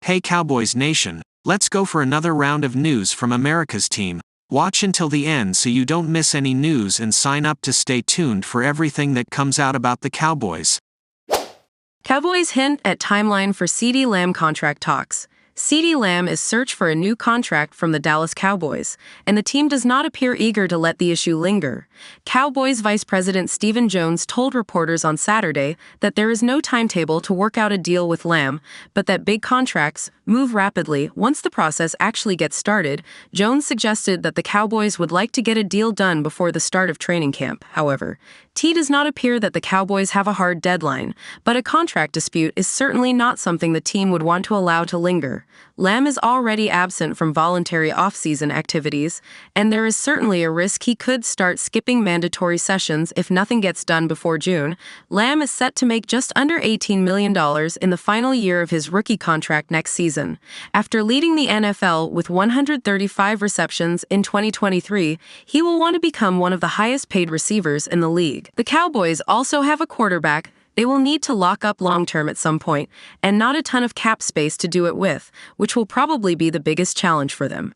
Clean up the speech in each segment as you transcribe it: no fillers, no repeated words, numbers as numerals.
Hey Cowboys Nation, let's go for another round of news from America's team. Watch until the end so you don't miss any news and sign up to stay tuned for everything that comes out about the Cowboys. Cowboys hint at timeline for CeeDee Lamb contract talks. CeeDee Lamb is searched for a new contract from the Dallas Cowboys, and the team does not appear eager to let the issue linger. Cowboys Vice President Stephen Jones told reporters on Saturday that there is no timetable to work out a deal with Lamb, but that big contracts move rapidly once the process actually gets started. Jones suggested that the Cowboys would like to get a deal done before the start of training camp. However, T does not appear that the Cowboys have a hard deadline, but a contract dispute is certainly not something the team would want to allow to linger. Lamb is already absent from voluntary off-season activities, and there is certainly a risk he could start skipping mandatory sessions if nothing gets done before June. Lamb is set to make just under $18 million in the final year of his rookie contract next season. After leading the NFL with 135 receptions in 2023, he will want to become one of the highest-paid receivers in the league. The Cowboys also have a quarterback they will need to lock up long-term at some point, and not a ton of cap space to do it with, which will probably be the biggest challenge for them.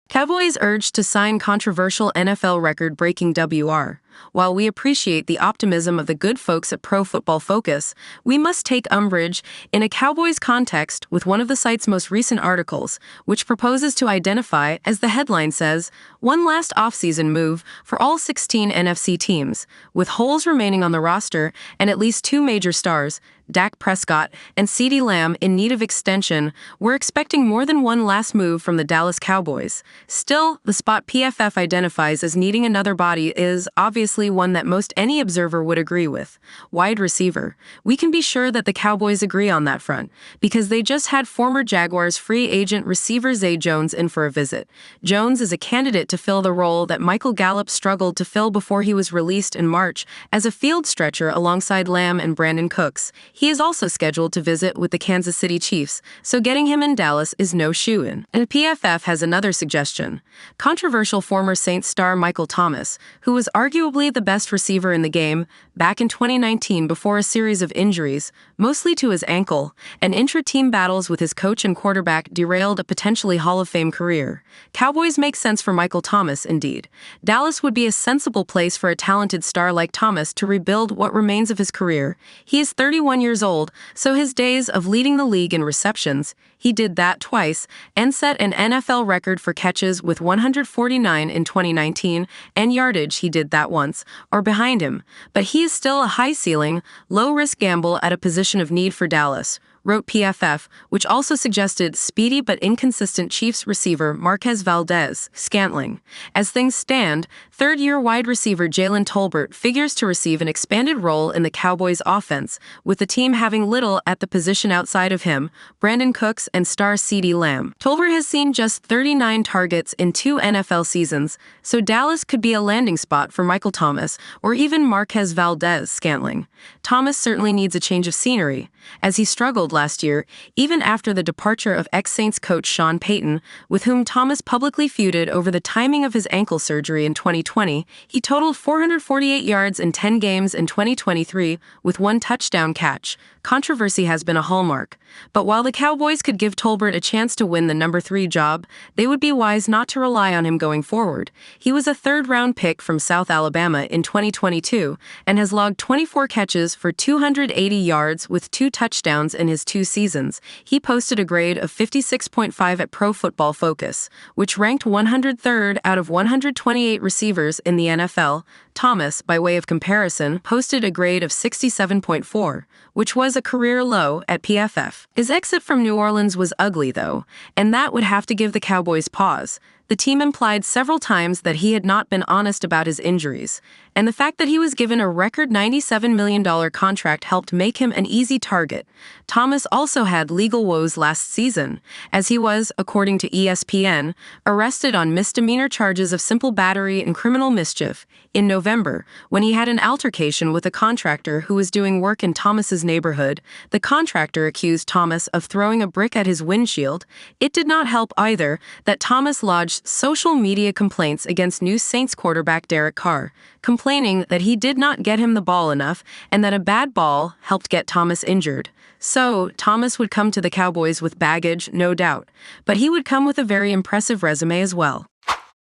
Cowboys urged to sign controversial NFL record-breaking WR. While we appreciate the optimism of the good folks at Pro Football Focus, we must take umbrage in a Cowboys context with one of the site's most recent articles, which proposes to identify, as the headline says, one last offseason move for all 16 NFC teams, with holes remaining on the roster and at least two major stars, Dak Prescott and CeeDee Lamb, in need of extension. We're expecting more than one last move from the Dallas Cowboys. Still, the spot PFF identifies as needing another body is obviously one that most any observer would agree with. Wide receiver. We can be sure that the Cowboys agree on that front, because they just had former Jaguars free agent receiver Zay Jones in for a visit. Jones is a candidate to fill the role that Michael Gallup struggled to fill before he was released in March as a field stretcher alongside Lamb and Brandon Cooks. He is also scheduled to visit with the Kansas City Chiefs, so getting him in Dallas is no shoo-in. And PFF has another suggestion. Controversial former Saints star Michael Thomas, who was arguably the best receiver in the game back in 2019 before a series of injuries, mostly to his ankle, and intra-team battles with his coach and quarterback derailed a potentially Hall of Fame career. Cowboys make sense for Michael Thomas, indeed. Dallas would be a sensible place for a talented star like Thomas to rebuild what remains of his career. He is 31 years old, so his days of leading the league in receptions, he did that twice, and set an NFL record for catches with 149 in 2019, and yardage, he did that once, are behind him. But he is still a high-ceiling, low-risk gamble at a position of need for Dallas, wrote PFF, which also suggested speedy but inconsistent Chiefs receiver Marquez Valdes-Scantling. As things stand, third-year wide receiver Jalen Tolbert figures to receive an expanded role in the Cowboys' offense, with the team having little at the position outside of him, Brandon Cooks and star CeeDee Lamb. Tolbert has seen just 39 targets in 2 NFL seasons, so Dallas could be a landing spot for Michael Thomas or even Marquez Valdes-Scantling. Thomas certainly needs a change of scenery, as he struggled last year, even after the departure of ex-Saints coach Sean Payton, with whom Thomas publicly feuded over the timing of his ankle surgery in 2020. He totaled 448 yards in 10 games in 2023, with 1 touchdown catch. Controversy has been a hallmark. But while the Cowboys could give Tolbert a chance to win the number 3 job, they would be wise not to rely on him going forward. He was a third-round pick from South Alabama in 2022 and has logged 24 catches for 280 yards with 2 touchdowns in his 2 seasons. He posted a grade of 56.5 at Pro Football Focus, which ranked 103rd out of 128 receivers in the NFL. Thomas, by way of comparison, posted a grade of 67.4, which was a career low at PFF. His exit from New Orleans was ugly, though, and that would have to give the Cowboys pause. The team implied several times that he had not been honest about his injuries, and the fact that he was given a record $97 million contract helped make him an easy target. Thomas also had legal woes last season, as he was, according to ESPN, arrested on misdemeanor charges of simple battery and criminal mischief in November, when he had an altercation with a contractor who was doing work in Thomas's neighborhood. The contractor accused Thomas of throwing a brick at his windshield. It did not help either that Thomas lodged launched social media complaints against new Saints quarterback Derek Carr, complaining that he did not get him the ball enough and that a bad ball helped get Thomas injured. So, Thomas would come to the Cowboys with baggage, no doubt, but he would come with a very impressive resume as well.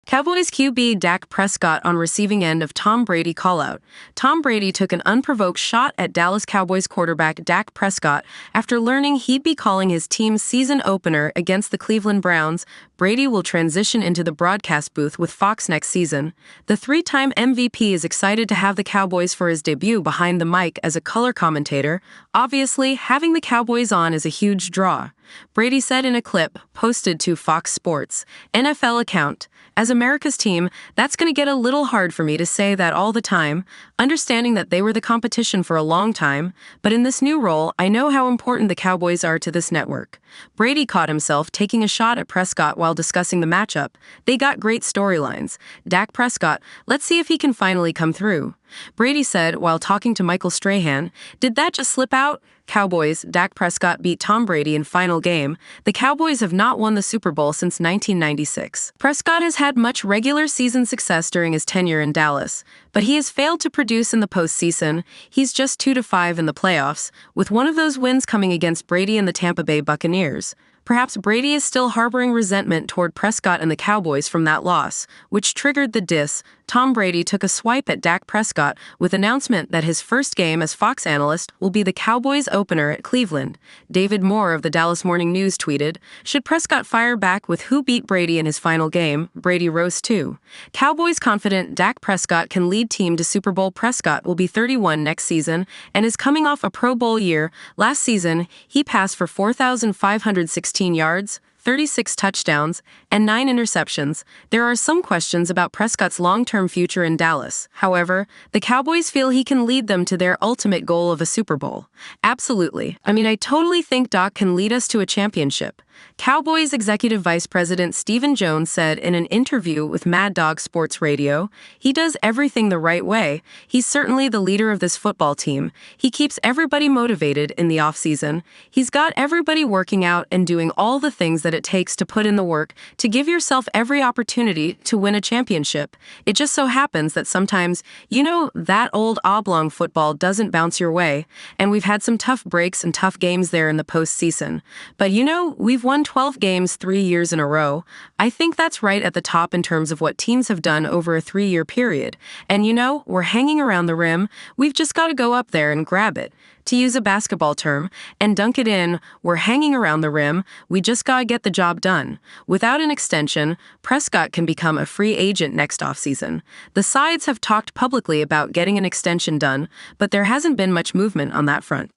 Cowboys QB Dak Prescott on receiving end of Tom Brady callout. Tom Brady took an unprovoked shot at Dallas Cowboys quarterback Dak Prescott after learning he'd be calling his team's season opener against the Cleveland Browns. Brady will transition into the broadcast booth with Fox next season. The three-time MVP is excited to have the Cowboys for his debut behind the mic as a color commentator. Obviously, having the Cowboys on is a huge draw. Brady said in a clip posted to Fox Sports' NFL account, "As America's team, that's going to get a little hard for me to say that all the time, understanding that they were the competition for a long time, but in this new role, I know how important the Cowboys are to this network." Brady caught himself taking a shot at Prescott while discussing the matchup. They got great storylines. Dak Prescott, let's see if he can finally come through. Brady said while talking to Michael Strahan, "Did that just slip out?" Cowboys, Dak Prescott beat Tom Brady in final game. The Cowboys have not won the Super Bowl since 1996. Prescott has had much regular season success during his tenure in Dallas, but he has failed to produce in the postseason. He's just 2-5 in the playoffs, with one of those wins coming against Brady and the Tampa Bay Buccaneers. Perhaps Brady is still harboring resentment toward Prescott and the Cowboys from that loss, which triggered the diss. Tom Brady took a swipe at Dak Prescott with announcement that his first game as Fox analyst will be the Cowboys opener at Cleveland. David Moore of the Dallas Morning News tweeted, "Should Prescott fire back with who beat Brady in his final game? Brady roast too." Cowboys confident Dak Prescott can lead team to Super Bowl. Prescott will be 31 next season and is coming off a Pro Bowl year. Last season, he passed for 4,516 yards, 36 touchdowns, and 9 interceptions. There are some questions about Prescott's long-term future in Dallas. However, the Cowboys feel he can lead them to their ultimate goal of a Super Bowl. Absolutely. I totally think Doc can lead us to a championship. Cowboys Executive Vice President Stephen Jones said in an interview with Mad Dog Sports Radio, "He does everything the right way. He's certainly the leader of this football team. He keeps everybody motivated in the offseason. He's got everybody working out and doing all the things that it takes to put in the work to give yourself every opportunity to win a championship. It just so happens that sometimes, that old oblong football doesn't bounce your way, and we've had some tough breaks and tough games there in the postseason. But we've won 12 games 3 years in a row. I think that's right at the top in terms of what teams have done over a 3-year period. And we're hanging around the rim. We've just got to go up there and grab it. To use a basketball term, and dunk it in. We're hanging around the rim. We just got to get the job done." Without an extension, Prescott can become a free agent next offseason. The sides have talked publicly about getting an extension done, but there hasn't been much movement on that front.